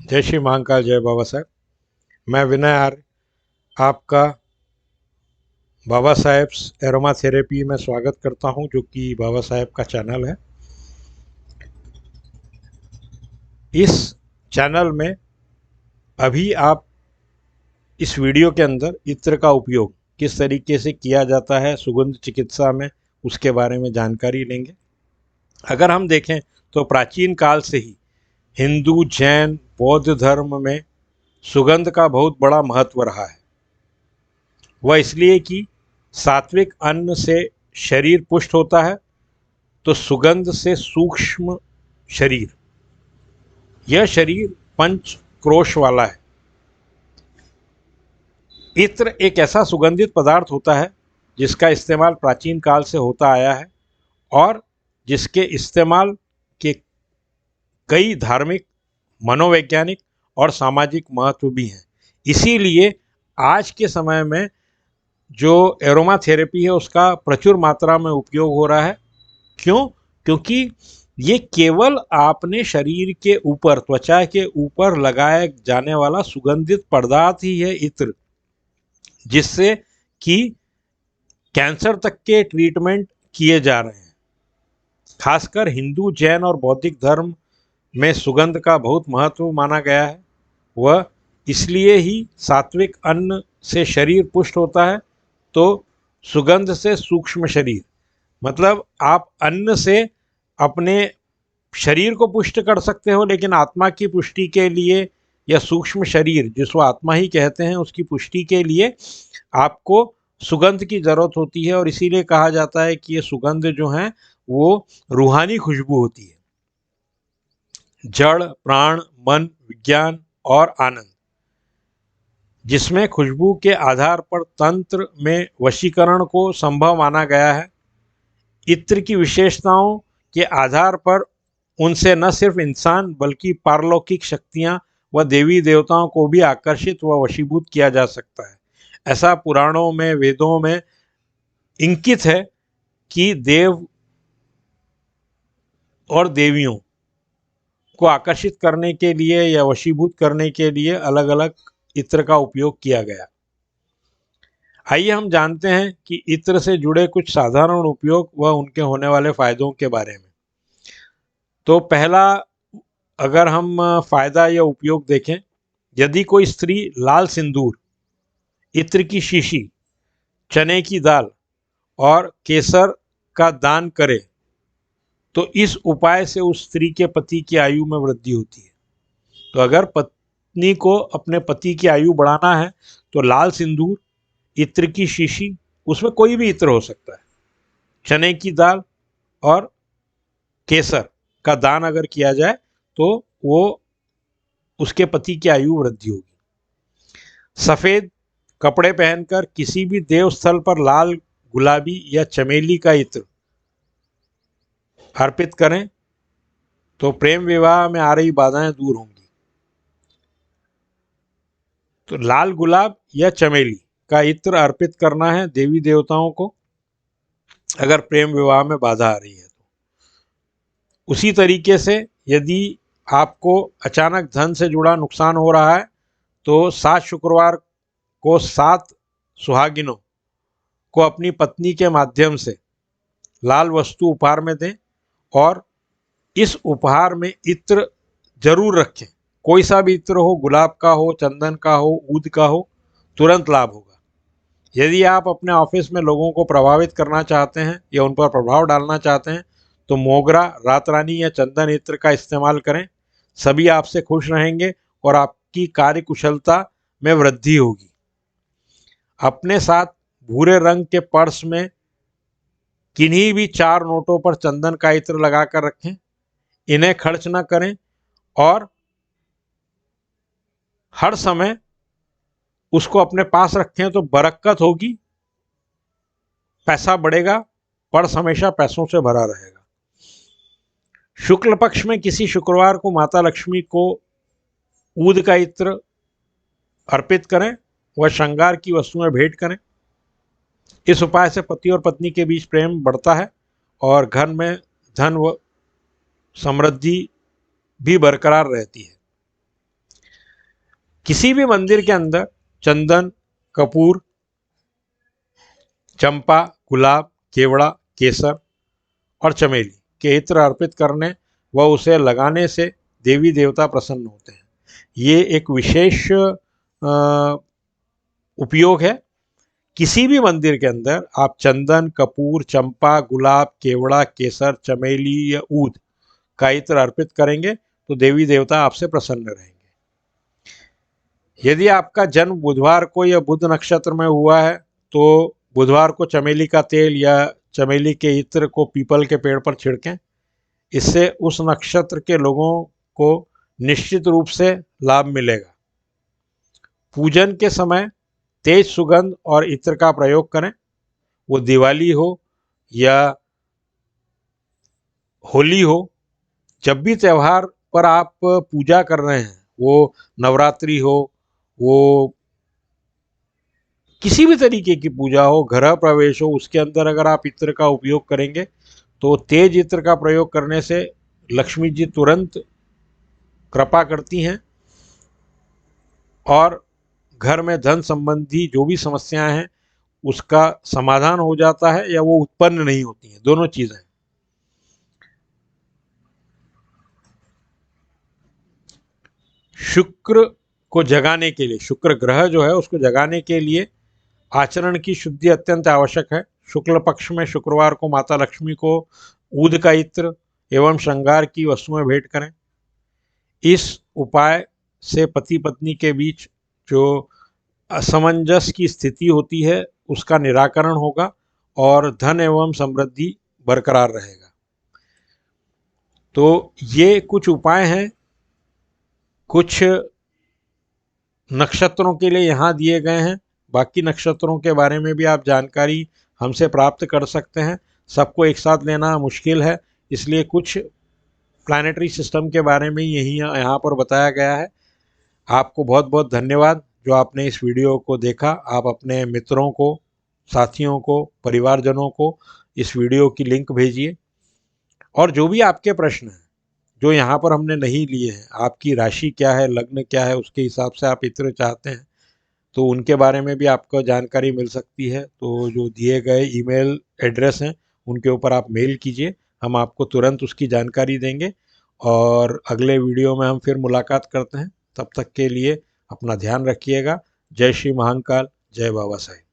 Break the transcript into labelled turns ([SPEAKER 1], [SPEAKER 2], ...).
[SPEAKER 1] जय श्री महाकाल, जय बाबा साहेब। मैं विनय आर्य आपका बाबा साहेब एरोमा थेरेपी में स्वागत करता हूं, जो कि बाबा साहेब का चैनल है। इस चैनल में अभी आप इस वीडियो के अंदर इत्र का उपयोग किस तरीके से किया जाता है सुगंध चिकित्सा में, उसके बारे में जानकारी लेंगे। अगर हम देखें तो प्राचीन काल से ही हिंदू, जैन, बौद्ध धर्म में सुगंध का बहुत बड़ा महत्व रहा है। वह इसलिए कि सात्विक अन्न से शरीर पुष्ट होता है, तो सुगंध से सूक्ष्म शरीर, यह शरीर पंच क्रोश वाला है। इत्र एक ऐसा सुगंधित पदार्थ होता है जिसका इस्तेमाल प्राचीन काल से होता आया है और जिसके इस्तेमाल के कई धार्मिक, मनोवैज्ञानिक और सामाजिक महत्व भी हैं। इसीलिए आज के समय में जो एरोमा थेरेपी है उसका प्रचुर मात्रा में उपयोग हो रहा है। क्यों? क्योंकि ये केवल आपने शरीर के ऊपर, त्वचा के ऊपर लगाया जाने वाला सुगंधित पदार्थ ही है इत्र, जिससे कि कैंसर तक के ट्रीटमेंट किए जा रहे हैं। खासकर हिंदू, जैन और बौद्धिक धर्म में सुगंध का बहुत महत्व माना गया है। वह इसलिए ही सात्विक अन्न से शरीर पुष्ट होता है, तो सुगंध से सूक्ष्म शरीर, मतलब आप अन्न से अपने शरीर को पुष्ट कर सकते हो, लेकिन आत्मा की पुष्टि के लिए या सूक्ष्म शरीर जिसको आत्मा ही कहते हैं, उसकी पुष्टि के लिए आपको सुगंध की ज़रूरत होती है। और इसीलिए कहा जाता है कि ये सुगंध जो है वो रूहानी खुशबू होती है। जड़, प्राण, मन, विज्ञान और आनंद, जिसमें खुशबू के आधार पर तंत्र में वशीकरण को संभव माना गया है। इत्र की विशेषताओं के आधार पर उनसे न सिर्फ इंसान बल्कि पारलौकिक शक्तियां व देवी देवताओं को भी आकर्षित व वशीभूत किया जा सकता है। ऐसा पुराणों में, वेदों में इंकित है कि देव और देवियों को आकर्षित करने के लिए या वशीभूत करने के लिए अलग अलग इत्र का उपयोग किया गया। आइए हम जानते हैं कि इत्र से जुड़े कुछ साधारण उपयोग व उनके होने वाले फायदों के बारे में। तो पहला, अगर हम फायदा या उपयोग देखें, यदि कोई स्त्री लाल सिंदूर, इत्र की शीशी, चने की दाल और केसर का दान करे तो इस उपाय से उस स्त्री के पति की आयु में वृद्धि होती है। तो अगर पत्नी को अपने पति की आयु बढ़ाना है तो लाल सिंदूर, इत्र की शीशी, उसमें कोई भी इत्र हो सकता है, चने की दाल और केसर का दान अगर किया जाए तो वो उसके पति की आयु वृद्धि होगी। सफ़ेद कपड़े पहनकर किसी भी देव स्थल पर लाल, गुलाबी या चमेली का इत्र अर्पित करें तो प्रेम विवाह में आ रही बाधाएं दूर होंगी। तो लाल गुलाब या चमेली का इत्र अर्पित करना है देवी देवताओं को अगर प्रेम विवाह में बाधा आ रही है तो। उसी तरीके से यदि आपको अचानक धन से जुड़ा नुकसान हो रहा है तो 7 शुक्रवार को 7 सुहागिनों को अपनी पत्नी के माध्यम से लाल वस्तु उपहार में दें और इस उपहार में इत्र जरूर रखें। कोई सा भी इत्र हो, गुलाब का हो, चंदन का हो, ऊद का हो, तुरंत लाभ होगा। यदि आप अपने ऑफिस में लोगों को प्रभावित करना चाहते हैं या उन पर प्रभाव डालना चाहते हैं तो मोगरा, रात रानी या चंदन इत्र का इस्तेमाल करें। सभी आपसे खुश रहेंगे और आपकी कार्य कुशलता में वृद्धि होगी। अपने साथ भूरे रंग के पर्स में किन्हीं भी 4 नोटों पर चंदन का इत्र लगाकर रखें। इन्हें खर्च न करें और हर समय उसको अपने पास रखें तो बरकत होगी, पैसा बढ़ेगा, पर्स हमेशा पैसों से भरा रहेगा। शुक्ल पक्ष में किसी शुक्रवार को माता लक्ष्मी को ऊद का इत्र अर्पित करें व श्रृंगार की वस्तुएं भेंट करें। इस उपाय से पति और पत्नी के बीच प्रेम बढ़ता है और घर में धन व समृद्धि भी बरकरार रहती है। किसी भी मंदिर के अंदर चंदन, कपूर, चंपा, गुलाब, केवड़ा, केसर और चमेली के इत्र अर्पित करने व उसे लगाने से देवी देवता प्रसन्न होते हैं। ये एक विशेष उपयोग है। किसी भी मंदिर के अंदर आप चंदन, कपूर, चंपा, गुलाब, केवड़ा, केसर, चमेली या ऊद का इत्र अर्पित करेंगे तो देवी देवता आपसे प्रसन्न रहेंगे। यदि आपका जन्म बुधवार को या बुध नक्षत्र में हुआ है तो बुधवार को चमेली का तेल या चमेली के इत्र को पीपल के पेड़ पर छिड़कें। इससे उस नक्षत्र के लोगों को निश्चित रूप से लाभ मिलेगा। पूजन के समय तेज सुगंध और इत्र का प्रयोग करें। वो दिवाली हो या होली हो, जब भी त्यौहार पर आप पूजा कर रहे हैं, वो नवरात्रि हो, वो किसी भी तरीके की पूजा हो, गृह प्रवेश हो, उसके अंदर अगर आप इत्र का उपयोग करेंगे तो तेज इत्र का प्रयोग करने से लक्ष्मी जी तुरंत कृपा करती हैं और घर में धन संबंधी जो भी समस्याएं हैं उसका समाधान हो जाता है या वो उत्पन्न नहीं होती हैं, दोनों चीजें। शुक्र को जगाने के लिए, शुक्र ग्रह जो है उसको जगाने के लिए आचरण की शुद्धि अत्यंत आवश्यक है। शुक्ल पक्ष में शुक्रवार को माता लक्ष्मी को ऊद का इत्र एवं श्रृंगार की वस्तुएं भेंट करें। इस उपाय से पति पत्नी के बीच जो असमंजस की स्थिति होती है उसका निराकरण होगा और धन एवं समृद्धि बरकरार रहेगा। तो ये कुछ उपाय हैं, कुछ नक्षत्रों के लिए यहाँ दिए गए हैं। बाकी नक्षत्रों के बारे में भी आप जानकारी हमसे प्राप्त कर सकते हैं। सबको एक साथ लेना मुश्किल है, इसलिए कुछ प्लानिटरी सिस्टम के बारे में यही यहाँ पर बताया गया है। आपको बहुत बहुत धन्यवाद जो आपने इस वीडियो को देखा। आप अपने मित्रों को, साथियों को, परिवारजनों को इस वीडियो की लिंक भेजिए। और जो भी आपके प्रश्न हैं जो यहाँ पर हमने नहीं लिए हैं, आपकी राशि क्या है, लग्न क्या है, उसके हिसाब से आप इत्र चाहते हैं तो उनके बारे में भी आपको जानकारी मिल सकती है। तो जो दिए गए ईमेल एड्रेस हैं उनके ऊपर आप मेल कीजिए, हम आपको तुरंत उसकी जानकारी देंगे। और अगले वीडियो में हम फिर मुलाकात करते हैं। तब तक के लिए अपना ध्यान रखिएगा। जय श्री महाकाल, जय बाबा साहेब।